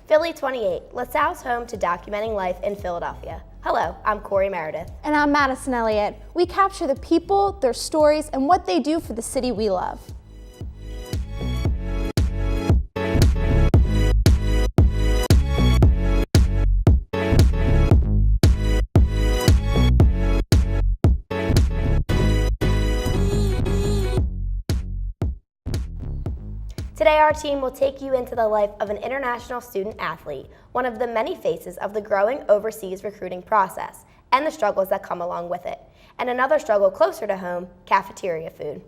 Philly28, LaSalle's home to documenting life in Philadelphia. Hello, I'm Corey Meredith. And I'm Madison Elliott. We capture the people, their stories, and what they do for the city we love. Today, our team will take you into the life of an international student athlete, one of the many faces of the growing overseas recruiting process, and the struggles that come along with it. And another struggle closer to home, cafeteria food.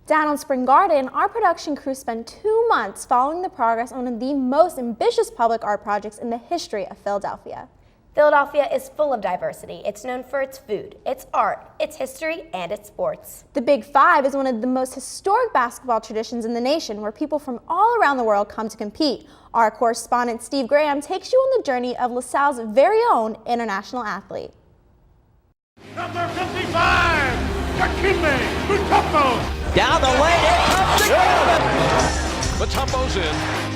Down on Spring Garden, our production crew spent 2 months following the progress on one of the most ambitious public art projects in the history of Philadelphia. Philadelphia is full of diversity. It's known for its food, its art, its history, and its sports. The Big Five is one of the most historic basketball traditions in the nation, where people from all around the world come to compete. Our correspondent Steve Graham takes you on the journey of LaSalle's very own international athlete. Number 55, Yakime Mutombo. Down the lane, here comes the Mutombo's in.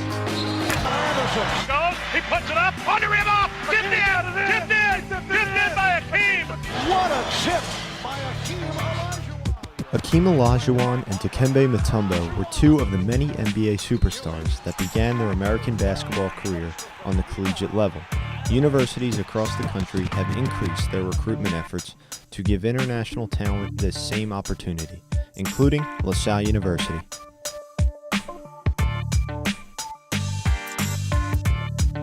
Goes, he puts it up, on the rim off, tipped in by Akeem. What a chip by Akeem Olajuwon. Akeem Olajuwon and Dikembe Mutombo were two of the many NBA superstars that began their American basketball career on the collegiate level. Universities across the country have increased their recruitment efforts to give international talent this same opportunity, including LaSalle University.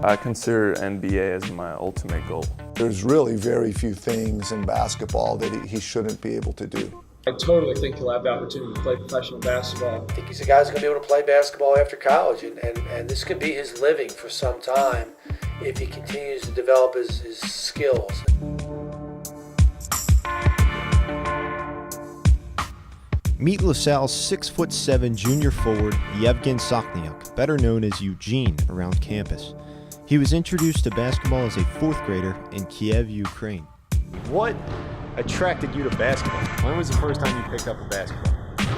I consider NBA as my ultimate goal. There's really very few things in basketball that he shouldn't be able to do. I totally think he'll have the opportunity to play professional basketball. I think he's a guy who's going to be able to play basketball after college, and this could be his living for some time if he continues to develop his skills. Meet LaSalle's 6'7" junior forward Yevgen Sokniuk, better known as Eugene around campus. He was introduced to basketball as a 4th grader in Kiev, Ukraine. What attracted you to basketball? When was the first time you picked up a basketball?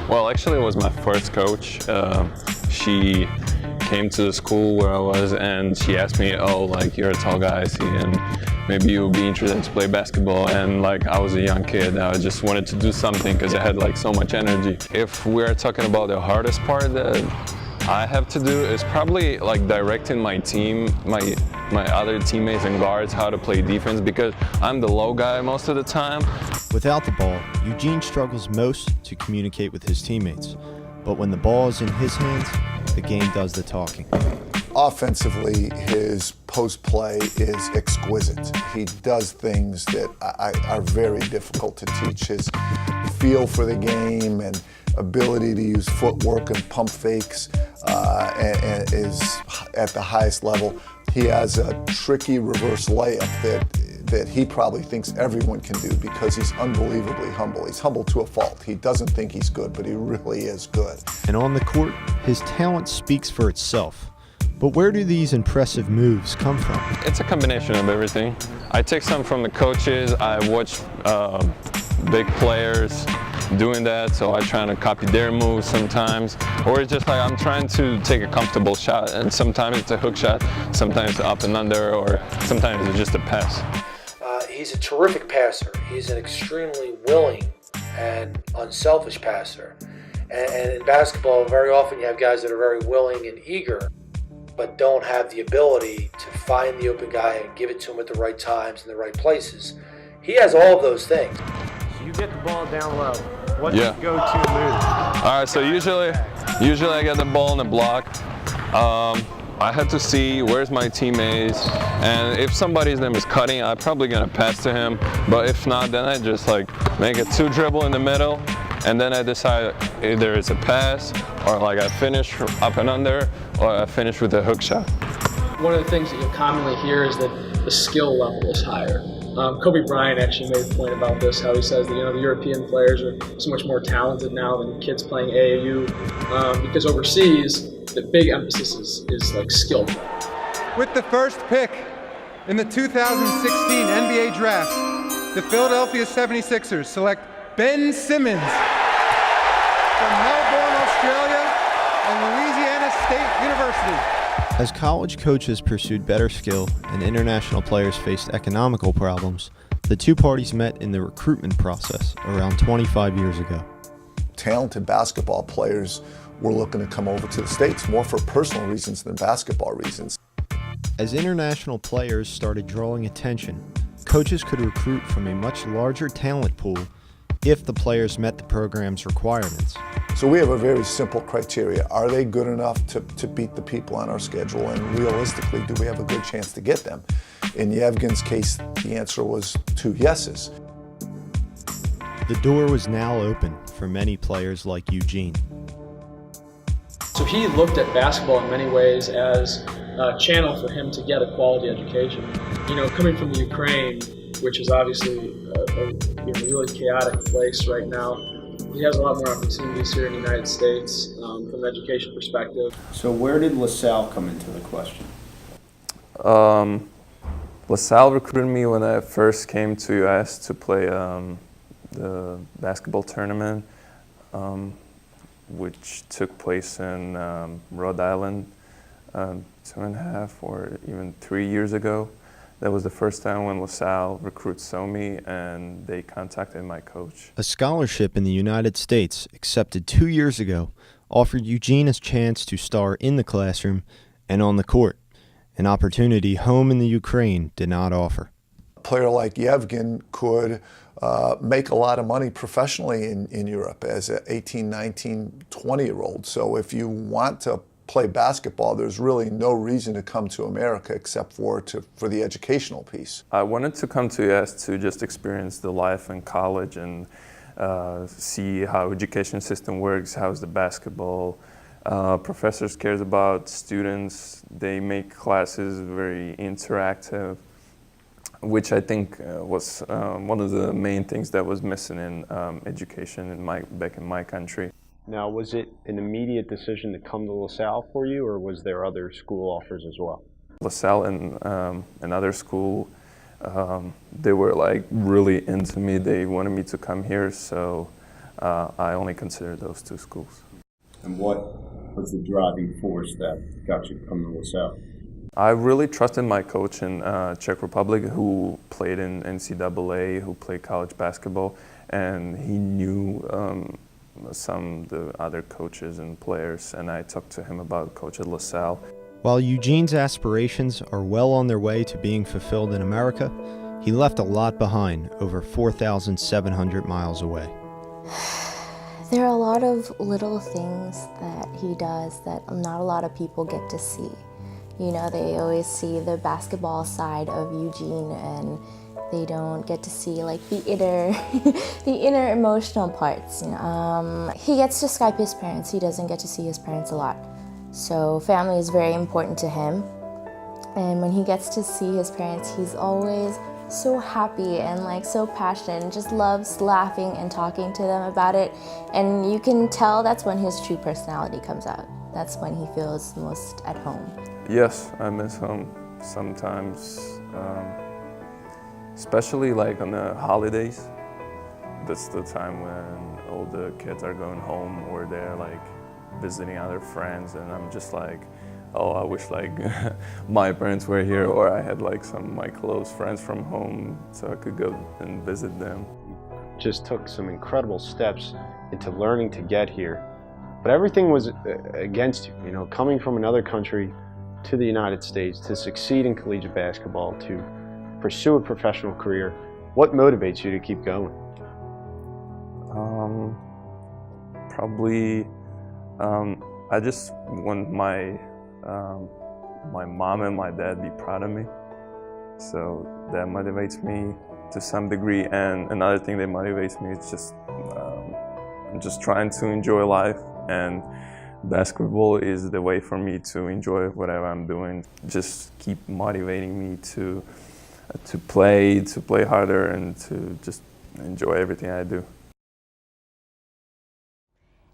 Well, actually, it was my first coach. She came to the school where I was, and she asked me, you're a tall guy, I see, and maybe you'll be interested to play basketball. And I was a young kid, I just wanted to do something because I had so much energy. If we're talking about the hardest part that I have to do is probably directing my team, my other teammates and guards how to play defense, because I'm the low guy most of the time. Without the ball, Eugene struggles most to communicate with his teammates. But when the ball is in his hands, the game does the talking. Offensively, his post play is exquisite. He does things that are very difficult to teach. His feel for the game and ability to use footwork and pump fakes and is at the highest level. He has a tricky reverse layup that he probably thinks everyone can do because he's unbelievably humble. He's humble to a fault. He doesn't think he's good, but he really is good. And on the court, his talent speaks for itself. But where do these impressive moves come from? It's a combination of everything. I take some from the coaches. I watch big players doing that, so I try to copy their moves sometimes. Or it's just I'm trying to take a comfortable shot, and sometimes it's a hook shot, sometimes up and under, or sometimes it's just a pass. He's a terrific passer. He's an extremely willing and unselfish passer. And in basketball, very often you have guys that are very willing and eager, but don't have the ability to find the open guy and give it to him at the right times and the right places. He has all of those things. So you get the ball down low. What's your go-to move? All right, so usually I get the ball in the block. I have to see where's my teammates, and if somebody's name is cutting, I'm probably gonna pass to him. But if not, then I just make a 2 dribble in the middle, and then I decide either it's a pass or I finish up and under, or I finish with a hook shot. One of the things that you'll commonly hear is that the skill level is higher. Kobe Bryant actually made a point about this, how he says that the European players are so much more talented now than kids playing AAU, because overseas the big emphasis is skill play. With the first pick in the 2016 NBA Draft, the Philadelphia 76ers select Ben Simmons from Melbourne, Australia, and Louisiana State University. As college coaches pursued better skill and international players faced economical problems, the two parties met in the recruitment process around 25 years ago. Talented basketball players were looking to come over to the States more for personal reasons than basketball reasons. As international players started drawing attention, coaches could recruit from a much larger talent pool if the players met the program's requirements. So we have a very simple criteria. Are they good enough to beat the people on our schedule? And realistically, do we have a good chance to get them? In Yevgen's case, the answer was 2 yeses. The door was now open for many players like Eugene. So he looked at basketball in many ways as a channel for him to get a quality education. You know, coming from the Ukraine, which is obviously a really chaotic place right now, he has a lot more opportunities here in the United States from an education perspective. So where did LaSalle come into the question? LaSalle recruited me when I first came to US to play the basketball tournament, which took place in Rhode Island 2.5 or even 3 years ago. That was the first time when LaSalle recruits saw me and they contacted my coach. A scholarship in the United States, accepted 2 years ago, offered Eugene a chance to star in the classroom and on the court, an opportunity home in the Ukraine did not offer. A player like Yevgen could make a lot of money professionally in Europe as an 18, 19, 20-year-old. So if you want to play basketball, there's really no reason to come to America except for the educational piece. I wanted to come to US to just experience the life in college and see how education system works, how's the basketball. Professors cares about students. They make classes very interactive, which I think was one of the main things that was missing in education back in my country. Now, was it an immediate decision to come to LaSalle for you, or was there other school offers as well? LaSalle and another school, they were like really into me. They wanted me to come here, so I only considered those 2 schools. And what was the driving force that got you to come to LaSalle? I really trusted my coach in Czech Republic, who played in NCAA, who played college basketball, and he knew some of the other coaches and players, and I talked to him about coach at LaSalle. While Eugene's aspirations are well on their way to being fulfilled in America, he left a lot behind over 4,700 miles away. There are a lot of little things that he does that not a lot of people get to see. You know, they always see the basketball side of Eugene and they don't get to see like the inner emotional parts. You know? He gets to Skype his parents. He doesn't get to see his parents a lot. So family is very important to him. And when he gets to see his parents, he's always so happy and like so passionate and just loves laughing and talking to them about it. And you can tell that's when his true personality comes out. That's when he feels most at home. Yes, I miss home sometimes, especially like on the holidays. That's the time when all the kids are going home or they're like visiting other friends, and I'm just like, oh, I wish like my parents were here, or I had like some of my close friends from home so I could go and visit them. Just took some incredible steps into learning to get here, but everything was against you. You know, coming from another country to the United States to succeed in collegiate basketball, to pursue a professional career, what motivates you to keep going? Probably, I just want my mom and my dad be proud of me. So that motivates me to some degree. And another thing that motivates me is just, I'm just trying to enjoy life, and basketball is the way for me to enjoy whatever I'm doing. Just keep motivating me to play harder, and to just enjoy everything I do.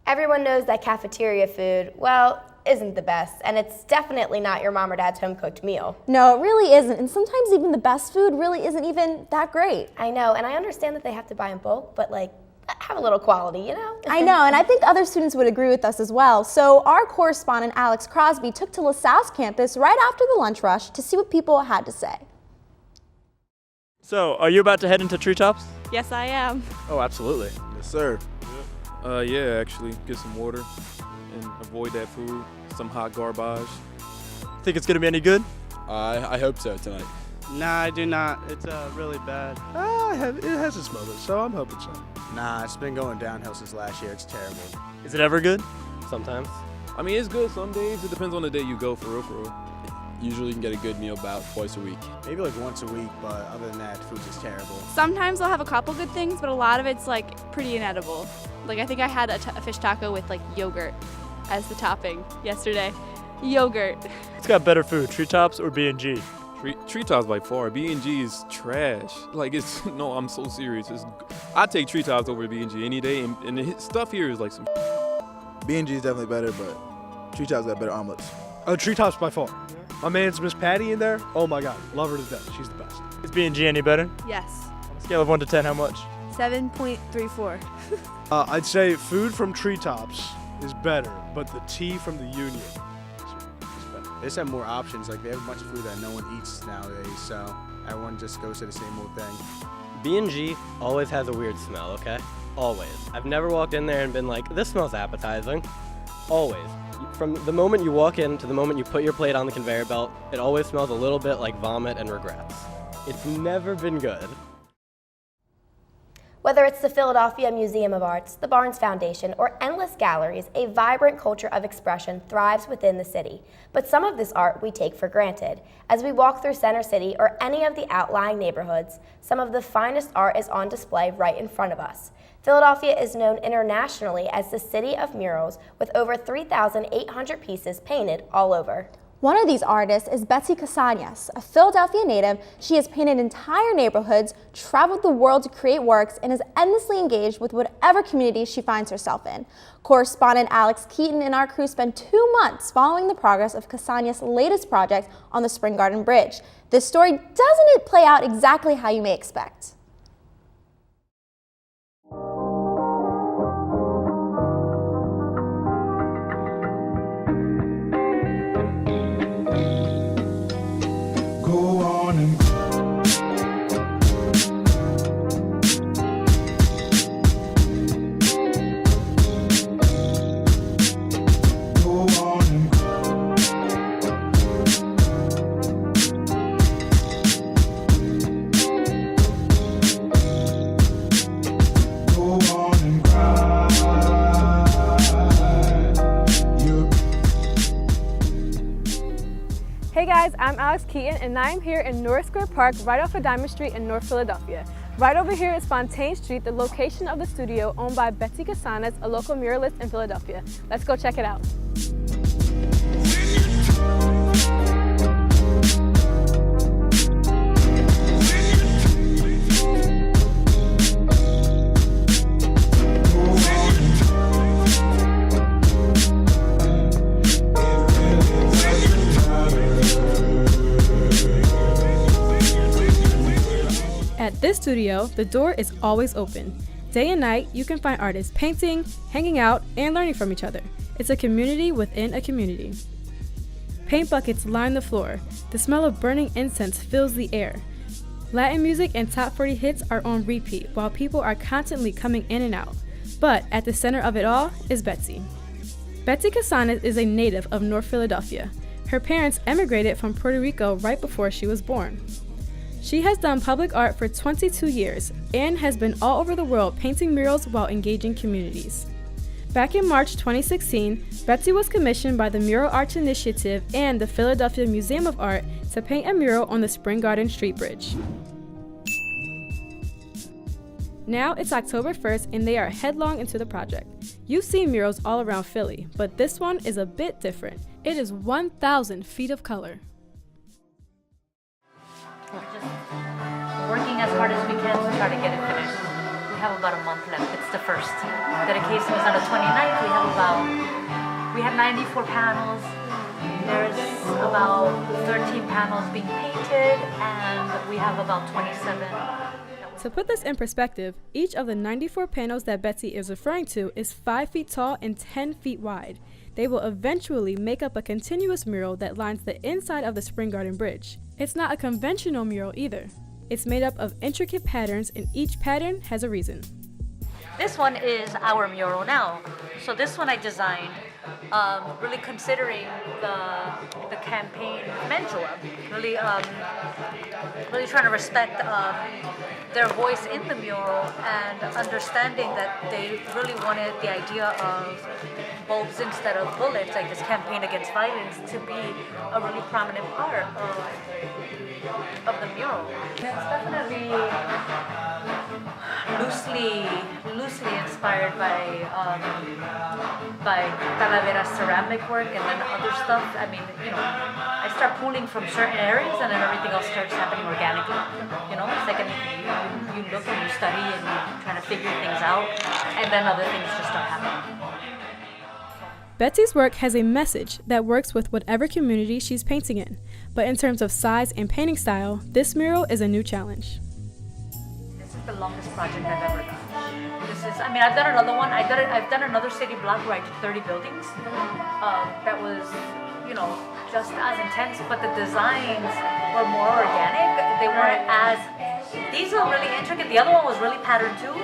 Everyone knows that cafeteria food, well, isn't the best, and it's definitely not your mom or dad's home-cooked meal. No, it really isn't, and sometimes even the best food really isn't even that great. I know, and I understand that they have to buy in bulk, but like, have a little quality, you know? I know, and I think other students would agree with us as well. So our correspondent, Alex Crosby, took to LaSalle's campus right after the lunch rush to see what people had to say. So, are you about to head into treetops? Yes, I am. Oh, absolutely. Yes, sir. Yeah, actually, get some water and avoid that food, some hot garbage. Think it's going to be any good? I hope so tonight. Nah, I do not. It's really bad. It has its moments, so I'm hoping so. Nah, it's been going downhill since last year. It's terrible. Is it ever good? Sometimes. I mean, it's good some days. It depends on the day you go, for real. Usually you can get a good meal about twice a week. Maybe like once a week, but other than that, food's just terrible. Sometimes I'll have a couple good things, but a lot of it's like pretty inedible. Like I think I had a fish taco with like yogurt as the topping yesterday. Yogurt. It's got better food, treetops or B&G? Treetops by far. B&G is trash. Like no, I'm so serious. I take treetops over B&G any day, and the stuff here is like some. B&G is definitely better, but treetops got better omelets. Oh, treetops by far. My man's Miss Patty in there. Oh my God, love her to death. She's the best. Is B&G any better? Yes. On a scale of 1 to 10, how much? 7.34. I'd say food from treetops is better, but the tea from the Union is better. They just have more options. Like they have a bunch of food that no one eats nowadays, so everyone just goes to the same old thing. B&G always has a weird smell, okay? Always. I've never walked in there and been like, this smells appetizing. Always. From the moment you walk in to the moment you put your plate on the conveyor belt, it always smells a little bit like vomit and regrets. It's never been good. Whether it's the Philadelphia Museum of Arts, the Barnes Foundation, or endless galleries, a vibrant culture of expression thrives within the city. But some of this art we take for granted. As we walk through Center City or any of the outlying neighborhoods, some of the finest art is on display right in front of us. Philadelphia is known internationally as the city of murals, with over 3,800 pieces painted all over. One of these artists is Betsy Casana, a Philadelphia native. She has painted entire neighborhoods, traveled the world to create works, and is endlessly engaged with whatever community she finds herself in. Correspondent Alex Keaton and our crew spent 2 months following the progress of Casana's latest project on the Spring Garden Bridge. This story doesn't play out exactly how you may expect. Hey guys, I'm Alex Keaton and I'm here in North Square Park right off of Diamond Street in North Philadelphia. Right over here is Fontaine Street, the location of the studio owned by Betsy Casana, a local muralist in Philadelphia. Let's go check it out. At this studio, the door is always open. Day and night, you can find artists painting, hanging out, and learning from each other. It's a community within a community. Paint buckets line the floor. The smell of burning incense fills the air. Latin music and top 40 hits are on repeat while people are constantly coming in and out. But at the center of it all is Betsy. Betsy Casana is a native of North Philadelphia. Her parents emigrated from Puerto Rico right before she was born. She has done public art for 22 years and has been all over the world painting murals while engaging communities. Back in March 2016, Betsy was commissioned by the Mural Arts Initiative and the Philadelphia Museum of Art to paint a mural on the Spring Garden Street Bridge. Now it's October 1st and they are headlong into the project. You've seen murals all around Philly, but this one is a bit different. It is 1,000 feet of color. Working as hard as we can to try to get it finished. We have about a month left. It's the first. Dedication is on the 29th. We have 94 panels. There's about 13 panels being painted, and we have about 27. To put this in perspective, each of the 94 panels that Betsy is referring to is 5 feet tall and 10 feet wide. They will eventually make up a continuous mural that lines the inside of the Spring Garden Bridge. It's not a conventional mural either. It's made up of intricate patterns, and each pattern has a reason. This one is our mural now. So this one I designed really considering the campaign mantua, really trying to respect their voice in the mural and understanding that they really wanted the idea of bulbs instead of bullets, like this campaign against violence, to be a really prominent part of the mural. It's definitely loosely inspired by Talavera's ceramic work and then other stuff. I mean, I start pulling from certain areas and then everything else starts happening organically. It's like you look and you study and you're trying to figure things out, and then other things just start happening. Betsy's work has a message that works with whatever community she's painting in, but in terms of size and painting style, this mural is a new challenge. This is the longest project I've ever done. I've done another one. I've done another city block where I did 30 buildings. That was, just as intense, but the designs were more organic. They weren't as, these are really intricate. The other one was really patterned too.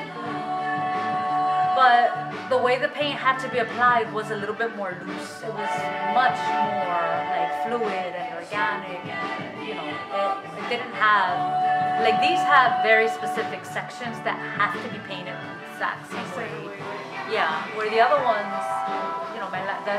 But the way the paint had to be applied was a little bit more loose. It was much more like fluid and organic, and it didn't have, like, these have very specific sections that have to be painted the exact same way. Yeah, where the other ones,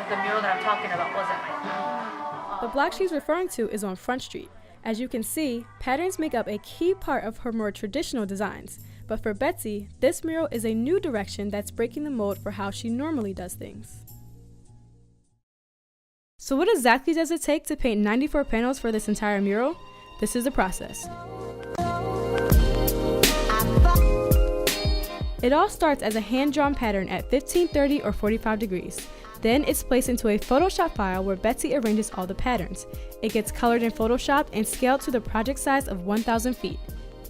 the mural that I'm talking about wasn't like that. The block she's referring to is on Front Street. As you can see, patterns make up a key part of her more traditional designs. But for Betsy, this mural is a new direction that's breaking the mold for how she normally does things. So what exactly does it take to paint 94 panels for this entire mural? This is the process. It all starts as a hand-drawn pattern at 1530 or 45 degrees. Then it's placed into a Photoshop file where Betsy arranges all the patterns. It gets colored in Photoshop and scaled to the project size of 1,000 feet.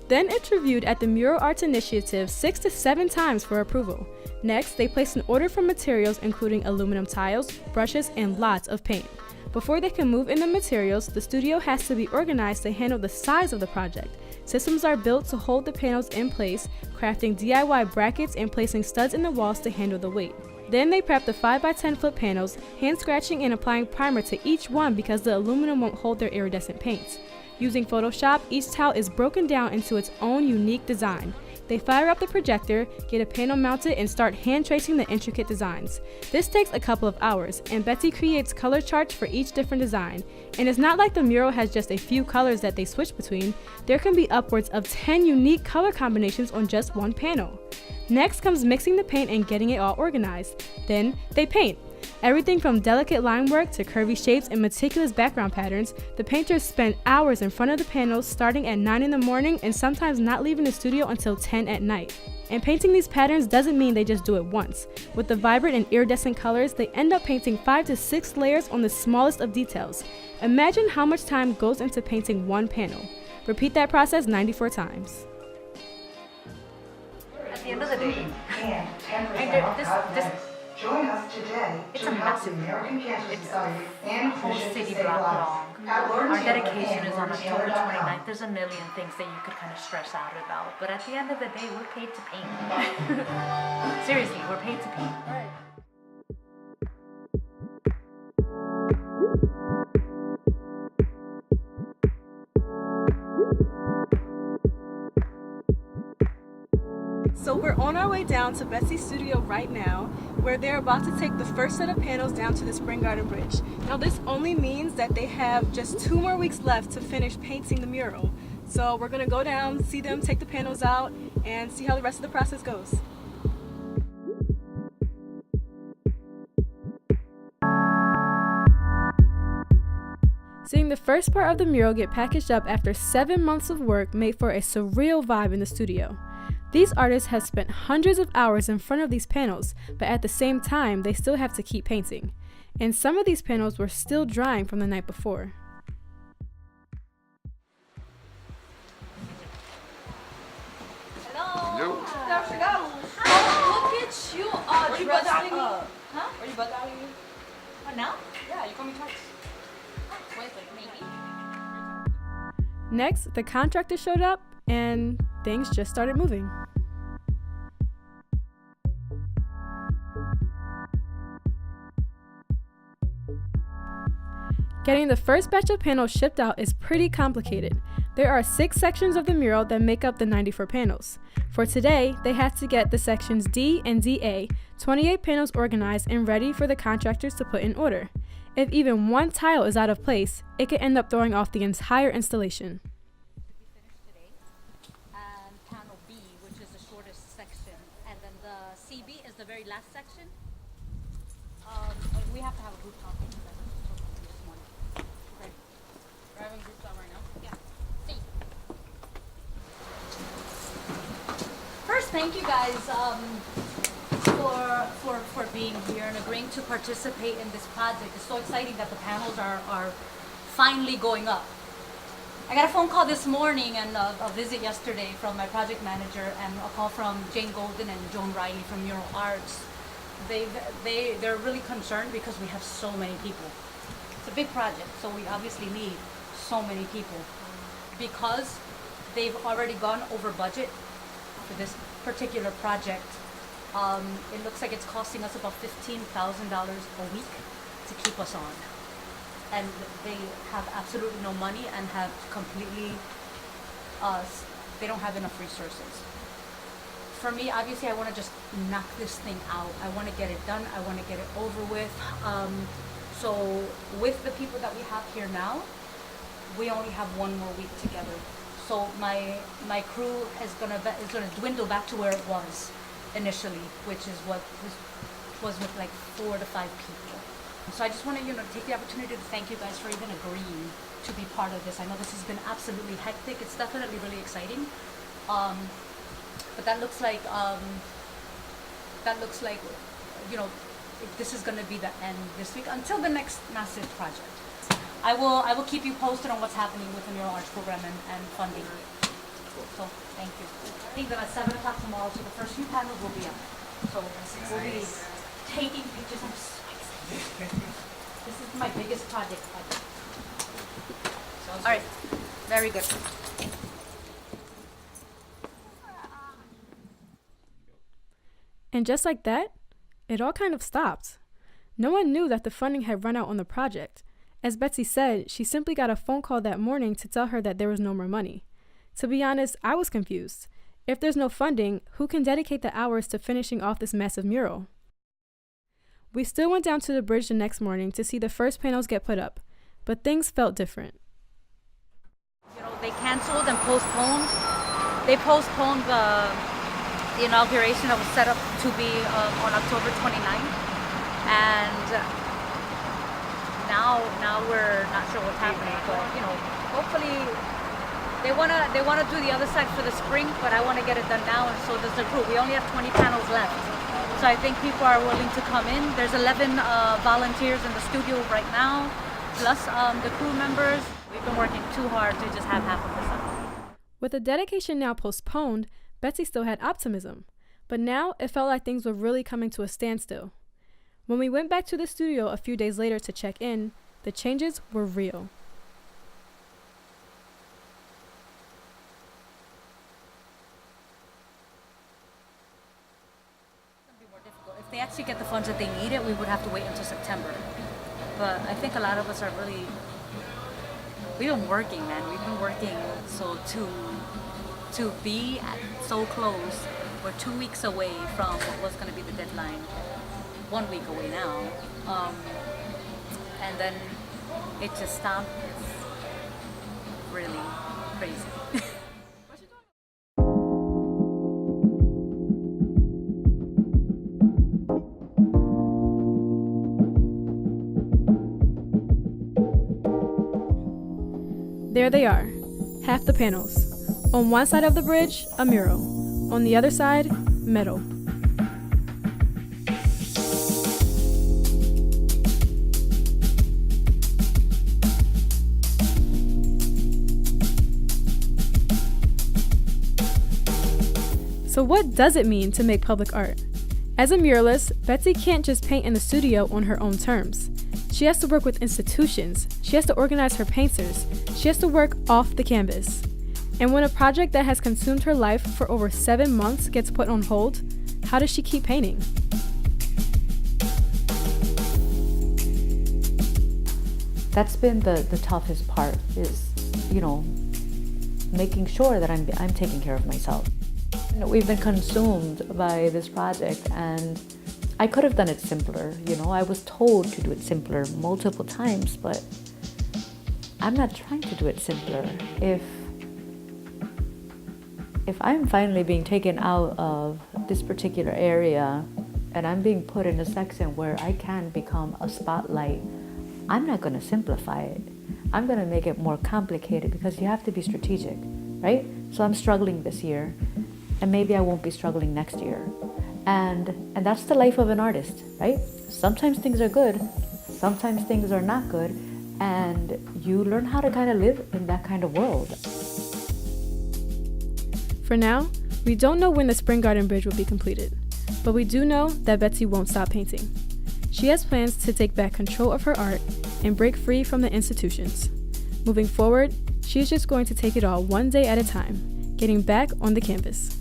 Then it's reviewed at the Mural Arts Initiative 6 to 7 times for approval. Next, they place an order for materials including aluminum tiles, brushes, and lots of paint. Before they can move in the materials, the studio has to be organized to handle the size of the project. Systems are built to hold the panels in place, crafting DIY brackets and placing studs in the walls to handle the weight. Then they prep the 5 by 10 foot panels, hand scratching and applying primer to each one because the aluminum won't hold their iridescent paints. Using Photoshop, each tile is broken down into its own unique design. They fire up the projector, get a panel mounted, and start hand tracing the intricate designs. This takes a couple of hours, and Betsy creates color charts for each different design. And it's not like the mural has just a few colors that they switch between. There can be upwards of 10 unique color combinations on just one panel. Next comes mixing the paint and getting it all organized. Then they paint. Everything from delicate line work to curvy shapes and meticulous background patterns, the painters spend hours in front of the panels starting at 9 in the morning and sometimes not leaving the studio until 10 at night. And painting these patterns doesn't mean they just do it once. With the vibrant and iridescent colors, they end up painting 5 to 6 layers on the smallest of details. Imagine how much time goes into painting one panel. Repeat that process 94 times. At the end of the day, Join us today it's a massive American Cancer It's Society a and whole Vision city Save block Lives. long. Our dedication is on October 29th. There's a million things that you could kind of stress out about, but at the end of the day, we're paid to paint. Seriously, we're paid to paint. So we're on our way down to Betsy's studio right now, where they're about to take the first set of panels down to the Spring Garden Bridge. Now this only means that they have just 2 more weeks left to finish painting the mural. So we're gonna go down, see them take the panels out, and see how the rest of the process goes. Seeing the first part of the mural get packaged up after 7 months of work made for a surreal vibe in the studio. These artists have spent hundreds of hours in front of these panels, but at the same time, they still have to keep painting. And some of these panels were still drying from the night before. but what now? Yeah, you call me twice. Wait, maybe. Next, the contractor showed up and things just started moving. Getting the first batch of panels shipped out is pretty complicated. There are 6 sections of the mural that make up the 94 panels. For today, they had to get the sections D and DA, 28 panels organized and ready for the contractors to put in order. If even one tile is out of place, it could end up throwing off the entire installation. Panel B, which is the shortest section, and then the CB is the very last section. We have to have a group talk. Okay. We're having a group talk right now? Yeah. See. First, thank you guys for being here and agreeing to participate in this project. It's so exciting that the panels are finally going up. I got a phone call this morning and a visit yesterday from my project manager and a call from Jane Golden and Joan Riley from Mural Arts. They're really concerned because we have so many people. It's a big project, so we obviously need so many people. Because they've already gone over budget for this particular project, it looks like it's costing us about $15,000 a week to keep us on. And they have absolutely no money and have completely, they don't have enough resources. For me, obviously, I want to just knock this thing out. I want to get it done. I want to get it over with. So with the people that we have here now, we only have one more week together. So my crew is gonna dwindle back to where it was initially, which is what was with like 4 to 5 people. So I just want to take the opportunity to thank you guys for even agreeing to be part of this. I know this has been absolutely hectic. It's definitely really exciting. But that looks like this is going to be the end this week until the next massive project. I will keep you posted on what's happening with the Mural Arts program and funding. So thank you. I think that at 7 o'clock tomorrow, so the first few panels will be up. So we'll be taking pictures. I'm so excited. This is my biggest project ever. All right, very good. And just like that, it all kind of stopped. No one knew that the funding had run out on the project. As Betsy said, she simply got a phone call that morning to tell her that there was no more money. To be honest, I was confused. If there's no funding, who can dedicate the hours to finishing off this massive mural? We still went down to the bridge the next morning to see the first panels get put up, but things felt different. They canceled and postponed. They postponed the inauguration that was set up to be on October 29th, and now we're not sure what's happening. But hopefully they wanna do the other side for the spring, but I want to get it done now, and so does the crew. We only have 20 panels left, so I think people are willing to come in. There's 11 volunteers in the studio right now, plus the crew members. We've been working too hard to just have half of this up. With the dedication now postponed, Betsy still had optimism, but now it felt like things were really coming to a standstill. When we went back to the studio a few days later to check in, the changes were real. If they actually get the funds that they needed, we would have to wait until September. But I think a lot of us are really, we've been working, man. We've been working, so to be so close, we're 2 weeks away from what was going to be the deadline, 1 week away now, and then it just stopped. It's really crazy. There they are, half the panels. On one side of the bridge, a mural. On the other side, metal. So what does it mean to make public art? As a muralist, Betsy can't just paint in the studio on her own terms. She has to work with institutions, she has to organize her painters, she has to work off the canvas. And when a project that has consumed her life for over 7 months gets put on hold, how does she keep painting? That's been the toughest part is, making sure that I'm taking care of myself. We've been consumed by this project and I could have done it simpler. I was told to do it simpler multiple times, but I'm not trying to do it simpler. If I'm finally being taken out of this particular area and I'm being put in a section where I can become a spotlight, I'm not going to simplify it. I'm going to make it more complicated because you have to be strategic, right? So I'm struggling this year, and maybe I won't be struggling next year. And that's the life of an artist, right? Sometimes things are good, sometimes things are not good, and you learn how to kind of live in that kind of world. For now, we don't know when the Spring Garden Bridge will be completed, but we do know that Betsy won't stop painting. She has plans to take back control of her art and break free from the institutions. Moving forward, she's just going to take it all one day at a time, getting back on the canvas.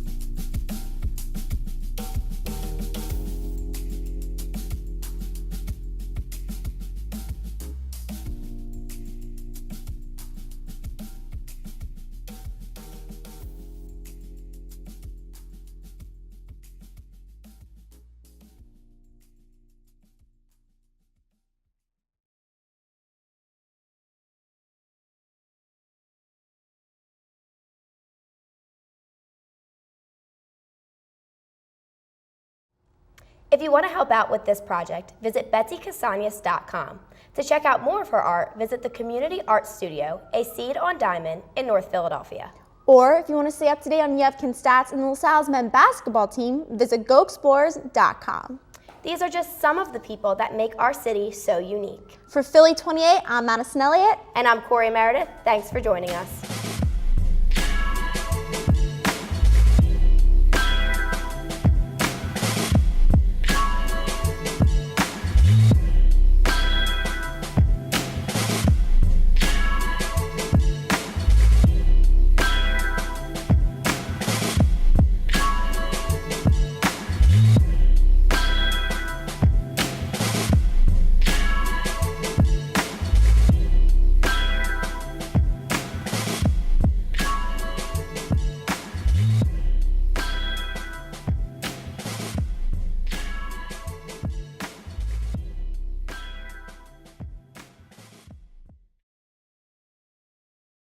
If you want to help out with this project, visit BetsyCasana.com. To check out more of her art, visit the Community Art Studio, a Seed on Diamond in North Philadelphia. Or if you want to stay up to date on Yevkin's stats and the LaSalle's men's basketball team, visit GoExplorers.com. These are just some of the people that make our city so unique. For Philly28, I'm Madison Elliott. And I'm Corey Meredith. Thanks for joining us.